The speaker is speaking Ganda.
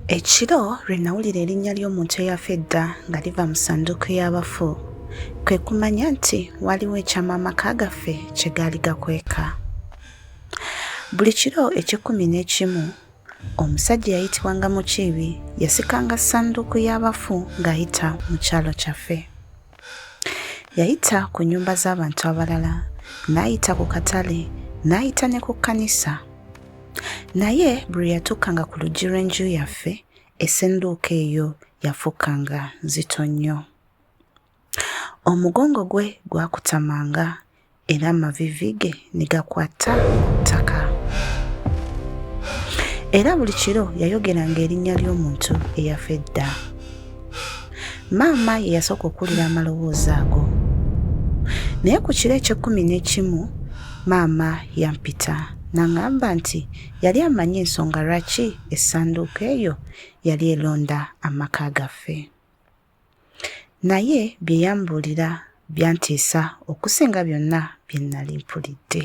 Ekiro lwe nawulira erinnya ly'omuntu eyafa edda nga liva mu ssanduuko y'abafu, kwe kumanya nti waliwo ekyama amaka gaffe kye gaali gakweka. Buli kiro ek'11 omusajja eyayitibwanga Mukiibi yasikanga ssanduuko y'abafu ng'ayita mu kyalo kyaffe. Yayita ku nnyumba z'abantu abalala, n'ayita ku katale, n'ayita ne ku kkanisa. Naye bwe yatuukanga ku luggi lw'enju yaffe, essanduuko eyo yafuukanga nzito nnyo. Omugongo gwe gwakutamanga era amaviivi ge ne gakwata ttaka. Era buli kiro yayogeranga erinnya ly'omuntu eyafa edda. Maama ye yasooka okuwulira amaloboozi ago. Naye ku kiro ek'11 maama yampita n'aŋŋamba nti yali amanyi ensonga lwaki essanduuko eyo yali eronda amaka gaffe. Naye bye yambuulira byantiisa okusinga byonna bye nnali mpulidde.